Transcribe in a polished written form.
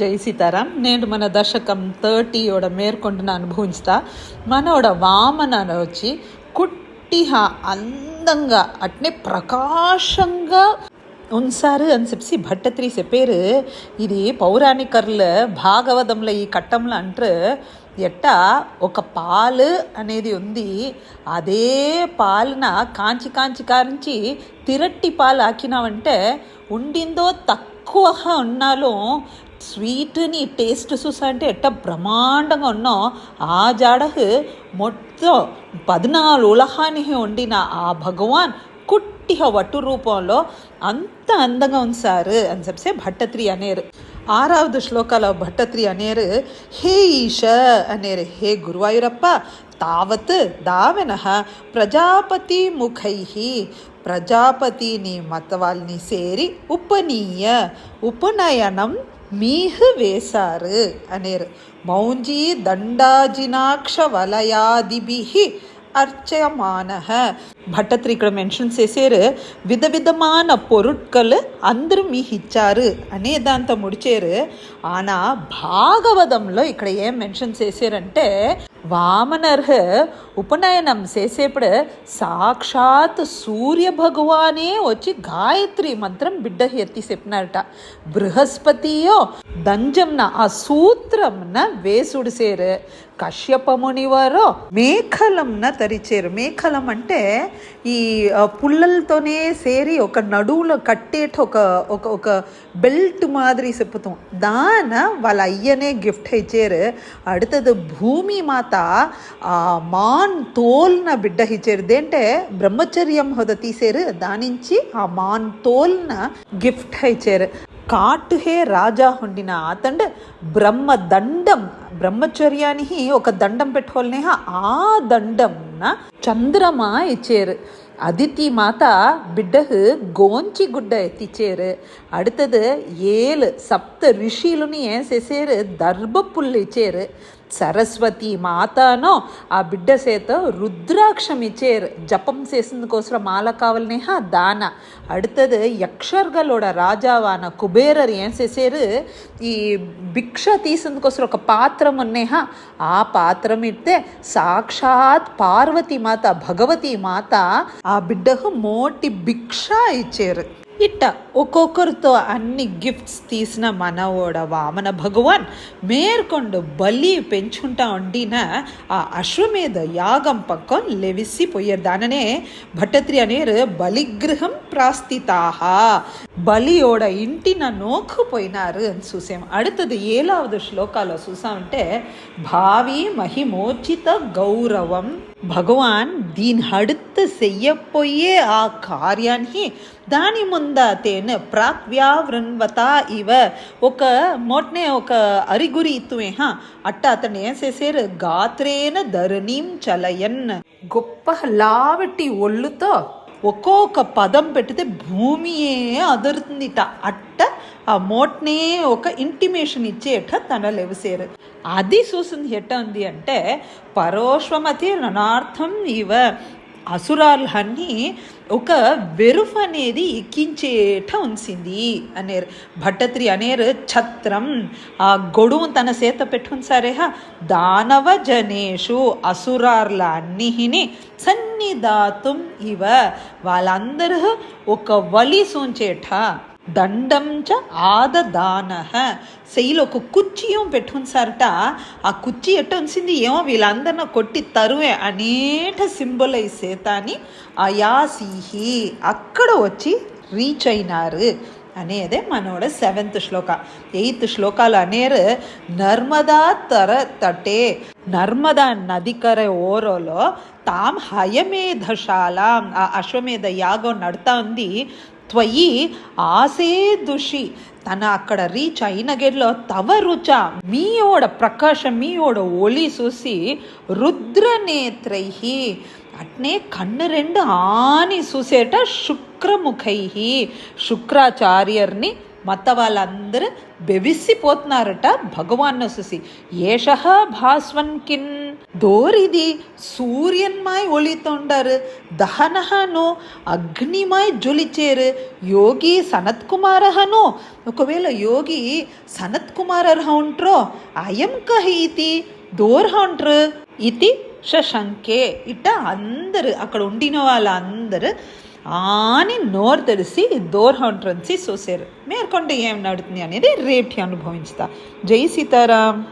ಜೈ ಸೀತಾರಾಮ್. నేను మన దశకం 30 మేర్కొంటున్న అనుభవిస్తా. మనోడ వామన వచ్చి కుట్టిగా అందంగా అట్నే ప్రకాశంగా ఉన్సారు అని చెప్పి భట్టత్రి చెప్పారు. ఇది పౌరాణికర్ల భాగవతంలో ఈ కట్టంలో అంటారు ఎట్టా ఒక పాలు అనేది ఉంది, అదే పాలన కాంచి కాంచి కాంచి తిరట్టి పాలు ఆకినావంటే ఉండిందో తక్కువగా ఉన్నాలో స్వీట్ని టేస్ట్ చూసా అంటే ఎట్ట బ్రహ్మాండంగా ఉన్నాం. ఆ జాడకు మొత్తం 14 ఉలహాని వండిన ఆ భగవాన్ కుట్టిగా వట్టు రూపంలో అంత అందంగా ఉంచారు అని చెప్పి భట్టత్రి అనేరు. 6వ శ్లోకాల భట్టత్రి అనేరు, హే ఈశ అనేరు, హే గురువాయూరప్ప తావత్ దావెన ప్రజాపతి ముఖై ప్రజాపతిని మతవాల్ని సేరి ఉపనయనం మీహు వేశారు అనేరు. మౌంజీ దండాజినాక్ష వలయాదిభి అర్చమాన. భట్టత్రి ఇక్కడ మెన్షన్ చేశారు, విధవిధமான పొరుట్కలు అందరూ మీకు ఇచ్చారు అనే దాంతో ముడిచారు. ఆనా భాగవతంలో ఇక్కడ ఏం మెన్షన్ చేశారంటే వామనర్ ఉపనయనం చేసేప్పుడు సాక్షాత్ సూర్య భగవానే వచ్చి గాయత్రి మంత్రం బిడ్డకి ఎత్తి చెప్పినారట. బృహస్పతియో దంజంన ఆ సూత్రంన వేసుడు సేరు. కశ్యప మునివారో మేఖలంన తరిచేరు. మేఖలం అంటే ఈ పుల్లలతోనే సేరి ఒక నడువులో కట్టేట ఒక బెల్ట్ మాదిరి చెప్పుతాం. దాన వాళ్ళ అయ్యనే గిఫ్ట్ ఇచ్చారు. అడుతది భూమి మాత మాన్ తోల్న బిడ్డ ఇచ్చారు. దేంటే బ్రహ్మచర్యం హోద తీసేరు, దానించి ఆ మాన్ తోల్న గిఫ్ట్ ఇచ్చారు. కాటు హే రాజా ఉండిన అతండు బ్రహ్మదండం, బ్రహ్మచర్యానికి ఒక దండం పెట్టుకోవాలనే ఆ దండంన చంద్రమా ఇచ్చారు. அதித்தி மாதா பிட்டகு கோஞ்சி குட்ட எத்திச்சேரு. அடுத்தது 7 சப்த ரிஷிலுன்னு ஏன் చేసేరు దర్భ పుల్లు ఇచ్చారు. సరస్వతి మాతానో ఆ బిడ్డ చేత రుద్రాక్షం ఇచ్చారు. జపం చేసేందుకోసం మాల కావాలనే దాన. அடுத்தது యక్షర్గలోడ రాజావాన కుబేరర్ ఏం చేశారు, ఈ భిక్ష తీసేందుకోసం ఒక పాత్రం ఉన్నేహ ఆ పాత్రం ఇస్తే సాక్షాత్ పార్వతీ మాత భగవతి మాత ఆ బిడ్డకు మోటి భిక్ష ఇచ్చారు. ఇట్ట ఒక్కొక్కరితో అన్ని గిఫ్ట్స్ తీసిన మనవోడ వామన భగవాన్ మేర్కొండు బలి పెంచుకుంటా ఉండిన ఆ అశ్వమేధ యాగం పక్కం లెవిసిపోయారు. దాననే భట్టత్రి అనేరు బలిగృహం ప్రాస్థితాహ, బలియోడ ఇంటిన నోక్కుపోయినారు అని చూసాం. அடுத்தது 7వ శ్లోకాలో చూసామంటే భావి మహిమోచిత గౌరవం. భగవాన్ దీని அடுத்து செய்யப்போయే ఆ కార్యాన్ని దాని ముందా తేను ప్రాక్వ్యావృన్వత ఇవ ఒక మోట్నే ఒక అరిగురి ఇత్తువే అట్ట అతను ఏం చేశారు, గాత్రేన ధరణీం చలయన్, గొప్ప లావటి ఒళ్ళుతో ఒక్కొక్క పదం పెట్టితే భూమియే అదురుతుందిట. అట్ట ఆ మోట్నే ఒక ఇంటిమేషన్ ఇచ్చేట తన లెవసేరు. అది చూసింది ఎట్ట ఉంది అంటే పరోష్వమతి రణార్థం ఇవ అసురాల్ని ఒక వెరుఫ్ అనేది ఎక్కించేట ఉంచింది అనేరు. భట్టత్రి అనేరు ఛత్రం ఆ గొడువు తన చేత పెట్టుకుని సరేహా దానవ జనేషు అసురార్ల అన్నిహిని సన్నిధాతుం ఇవ వాళ్ళందరూ ఒక వలి సూంచేట. దండం చ ఆదదాన సెయ్యిలో ఒక కుర్చీయం పెట్టుకునిసారట. ఆ కుర్చీ ఎట్ట ఉంచింది ఏమో వీళ్ళందరినీ కొట్టి తరువే అనేట సింబలైజ్ చేతాని అయాసీహి అక్కడ వచ్చి రీచ్ అయినారు అనేదే మనోడ 7వ శ్లోక. 8వ శ్లోకాలు అనేరు నర్మదా తర తటే, నర్మదా నదికర ఓరోలో తాం హయమేధశాల ఆ అశ్వమేధ యాగం నడుతా ఉంది. త్వయి ఆసేదుషి తన అక్కడ రీచ్ అయిన గేట్లో తవ రుచ మీయోడ ప్రకాశం మీయోడ ఒలి చూసి రుద్రనేత్రై అట్నే కన్ను 2 ఆని చూసేట శుక్రముఖై శుక్రాచార్యర్ని మత వాళ్ళందరూ బెవిసిపోతున్నారట భగవాన్ చూసి. ఏష భాస్వన్ కిన్ దోరిది సూర్యన్మాయ్ ఒళితొండరు దహనహను అగ్నిమాయ్ జ్వలిచేరు యోగి సనత్ కుమారహను. ఒకవేళ యోగి సనత్ కుమారర్హ ఉంట్రో అయం కహి ఇతి దోర్హంట్రు ఇది శంకే. ఇట్ట అందరు అక్కడ ఉండిన వాళ్ళందరూ ఆని నోరు తెరిసి దోర్హంట్రన్సి చూసారు. మేర్కొండ ఏం నడుతుంది అనేది రేపు అనుభవించుతా. జై సీతారాం.